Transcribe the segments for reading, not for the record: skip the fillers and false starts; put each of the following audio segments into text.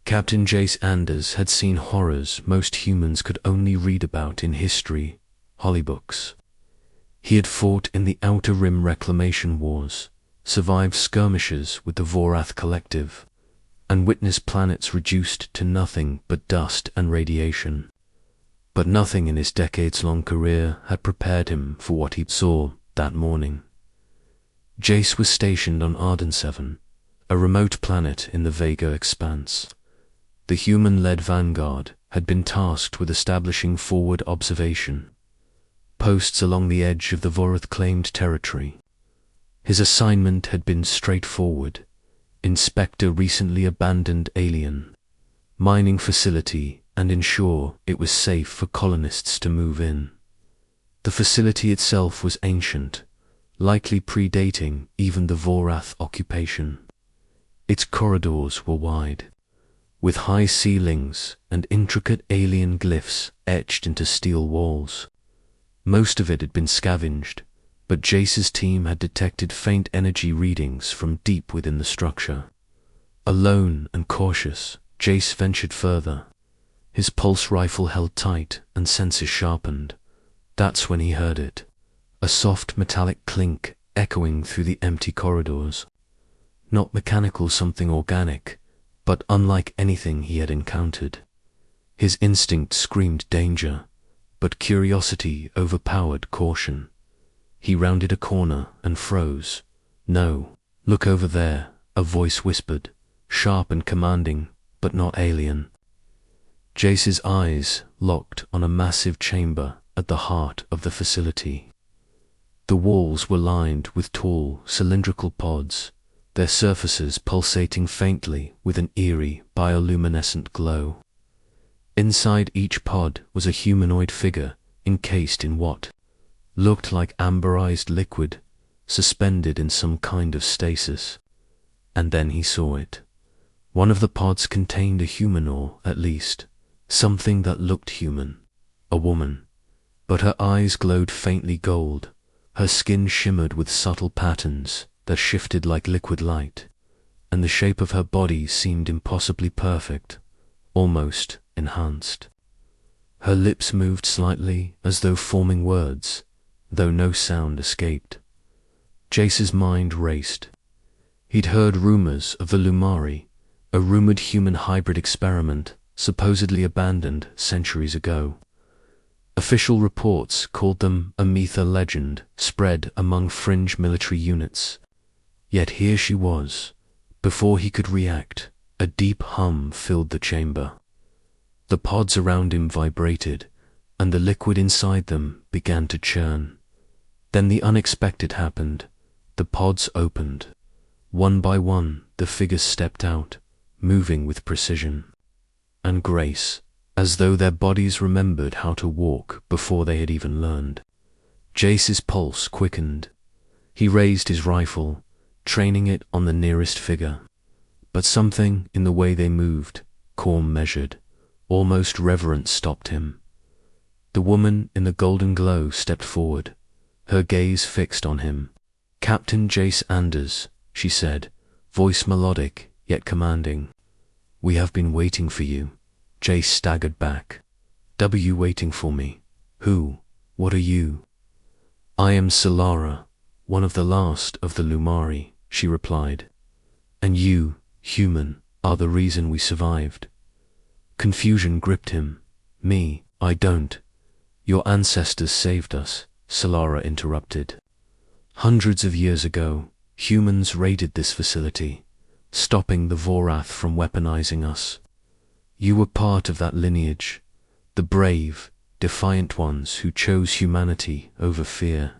Captain Jace Anders had seen horrors most humans could only read about in history, hollybooks. He had fought in the Outer Rim reclamation wars, survived skirmishes with the Vorath Collective, and witnessed planets reduced to nothing but dust and radiation. But nothing in his decades-long career had prepared him for what he saw that morning. Jace was stationed on Arden 7, a remote planet in the Vega expanse. The human-led Vanguard had been tasked with establishing forward observation posts along the edge of the Vorath-claimed territory. His assignment had been straightforward: inspect a recently abandoned alien mining facility and ensure it was safe for colonists to move in. The facility itself was ancient, likely predating even the Vorath occupation. Its corridors were wide, with high ceilings and intricate alien glyphs etched into steel walls. Most of it had been scavenged, but Jace's team had detected faint energy readings from deep within the structure. Alone and cautious, Jace ventured further, his pulse rifle held tight and senses sharpened. That's when he heard it, a soft metallic clink echoing through the empty corridors. Not mechanical, something organic, but unlike anything he had encountered. His instinct screamed danger, but curiosity overpowered caution. He rounded a corner and froze. "No, look over there," a voice whispered, sharp and commanding, but not alien. Jace's eyes locked on a massive chamber at the heart of the facility. The walls were lined with tall, cylindrical pods, their surfaces pulsating faintly with an eerie, bioluminescent glow. Inside each pod was a humanoid figure encased in what looked like amberized liquid, suspended in some kind of stasis. And then he saw it. One of the pods contained a human, or at least something that looked human, a woman. But her eyes glowed faintly gold, her skin shimmered with subtle patterns that shifted like liquid light, and the shape of her body seemed impossibly perfect, almost enhanced. Her lips moved slightly as though forming words, though no sound escaped. Jace's mind raced. He'd heard rumors of the Lumari, a rumored human hybrid experiment supposedly abandoned centuries ago. Official reports called them a myth legend spread among fringe military units. Yet here she was. Before he could react, a deep hum filled the chamber. The pods around him vibrated, and the liquid inside them began to churn. Then the unexpected happened. The pods opened. One by one, the figures stepped out, moving with precision and grace, as though their bodies remembered how to walk before they had even learned. Jace's pulse quickened. He raised his rifle, training it on the nearest figure. But something in the way they moved, calm, measured, almost reverent, stopped him. The woman in the golden glow stepped forward, her gaze fixed on him. "Captain Jace Anders," she said, voice melodic yet commanding. "We have been waiting for you." Jace staggered back. "W waiting for me? Who? What are you?" "I am Solara, one of the last of the Lumari," she replied. "And you, human, are the reason we survived." Confusion gripped him. "Me, I don't. Your ancestors saved us," Solara interrupted. "Hundreds of years ago, humans raided this facility, stopping the Vorath from weaponizing us. You were part of that lineage, the brave, defiant ones who chose humanity over fear.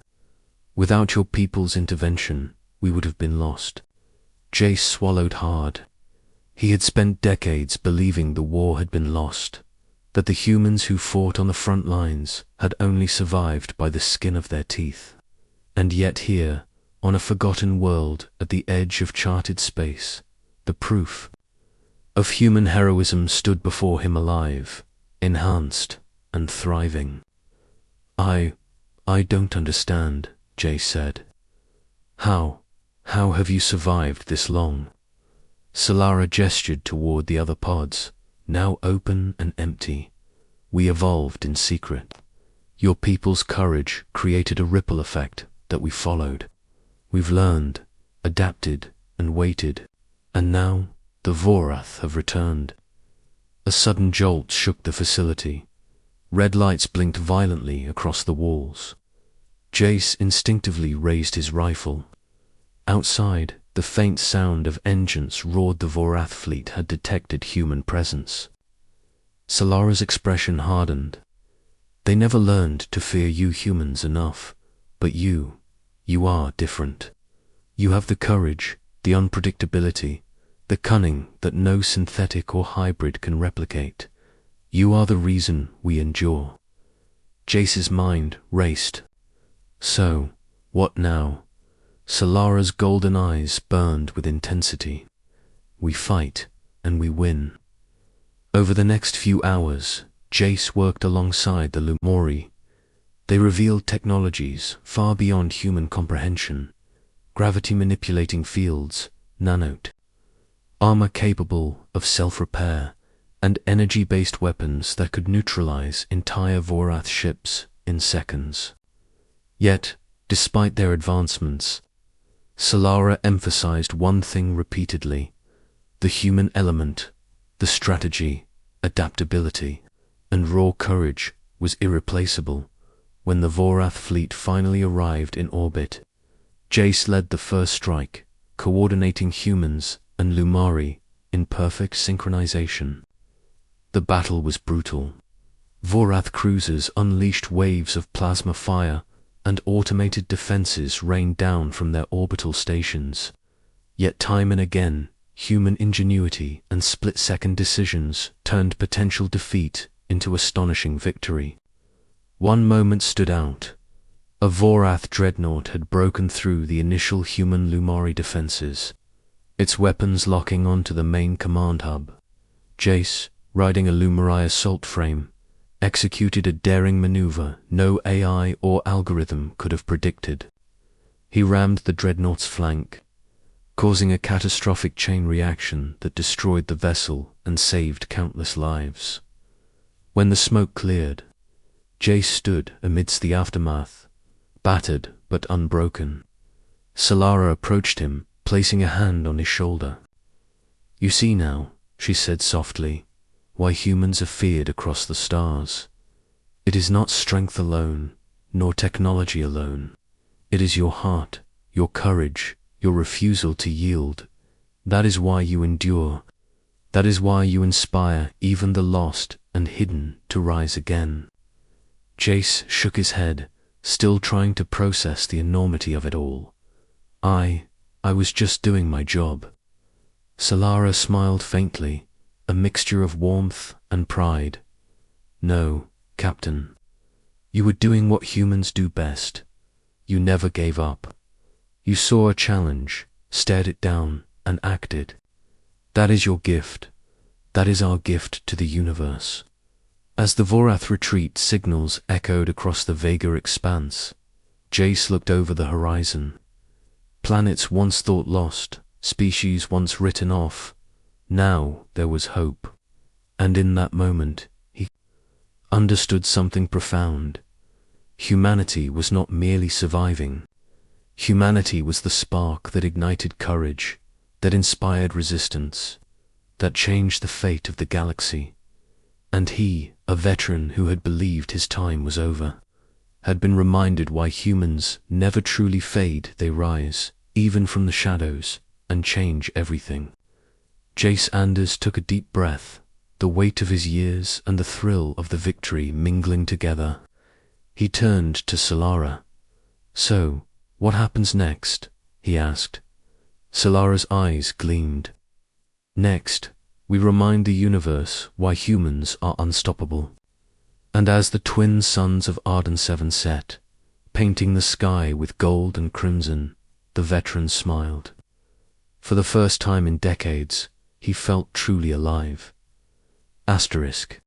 Without your people's intervention, we would have been lost." Jace swallowed hard. He had spent decades believing the war had been lost, that the humans who fought on the front lines had only survived by the skin of their teeth. And yet here, on a forgotten world at the edge of charted space, the proof of human heroism stood before him alive, enhanced and thriving. I don't understand," Jace said. How have you survived this long?" Solara gestured toward the other pods, now open and empty. We evolved in secret. Your people's courage created a ripple effect that we followed. We've learned, adapted, and waited. And now, the Vorath have returned. A sudden jolt shook the facility. Red lights blinked violently across the walls. Jace instinctively raised his rifle. Outside, the faint sound of engines roared. The Vorath fleet had detected human presence. Solara's expression hardened. They never learned to fear you humans enough, but you are different. You have the courage, the unpredictability, the cunning that no synthetic or hybrid can replicate. You are the reason we endure. Jace's mind raced. So, what now? Solara's golden eyes burned with intensity. We fight, and we win. Over the next few hours, Jace worked alongside the Lumori. They revealed technologies far beyond human comprehension. Gravity-manipulating fields, nanite, armor capable of self-repair, and energy-based weapons that could neutralize entire Vorath ships in seconds. Yet, despite their advancements, Solara emphasized one thing repeatedly: the human element, the strategy, adaptability, and raw courage was irreplaceable. When the Vorath fleet finally arrived in orbit, Jace led the first strike, coordinating humans and Lumari in perfect synchronization. The battle was brutal. Vorath cruisers unleashed waves of plasma fire, and automated defenses rained down from their orbital stations. Yet time and again, human ingenuity and split-second decisions turned potential defeat into astonishing victory. One moment stood out. A Vorath dreadnought had broken through the initial human Lumari defenses, its weapons locking onto the main command hub. Jace, riding a Lumari assault frame, executed a daring maneuver no AI or algorithm could have predicted. He rammed the dreadnought's flank, causing a catastrophic chain reaction that destroyed the vessel and saved countless lives. When the smoke cleared, Jace stood amidst the aftermath, battered but unbroken. Solara approached him, placing a hand on his shoulder. "You see now," she said softly, "why humans are feared across the stars. It is not strength alone, nor technology alone. It is your heart, your courage, your refusal to yield. That is why you endure. That is why you inspire even the lost and hidden to rise again." Jace shook his head, still trying to process the enormity of it all. I was just doing my job." Solara smiled faintly, a mixture of warmth and pride. "No, Captain. You were doing what humans do best. You never gave up. You saw a challenge, stared it down, and acted. That is your gift. That is our gift to the universe." As the Vorath retreat signals echoed across the Vega expanse, Jace looked over the horizon. Planets once thought lost, species once written off. Now there was hope. And in that moment, he understood something profound. Humanity was not merely surviving. Humanity was the spark that ignited courage, that inspired resistance, that changed the fate of the galaxy. And he, a veteran who had believed his time was over, had been reminded why humans never truly fade. They rise, even from the shadows, and change everything. Jace Anders took a deep breath, the weight of his years and the thrill of the victory mingling together. He turned to Solara. "So, what happens next?" he asked. Solara's eyes gleamed. "Next, we remind the universe why humans are unstoppable." And as the twin suns of Arden 7 set, painting the sky with gold and crimson, the veteran smiled. For the first time in decades, he felt truly alive. Asterisk.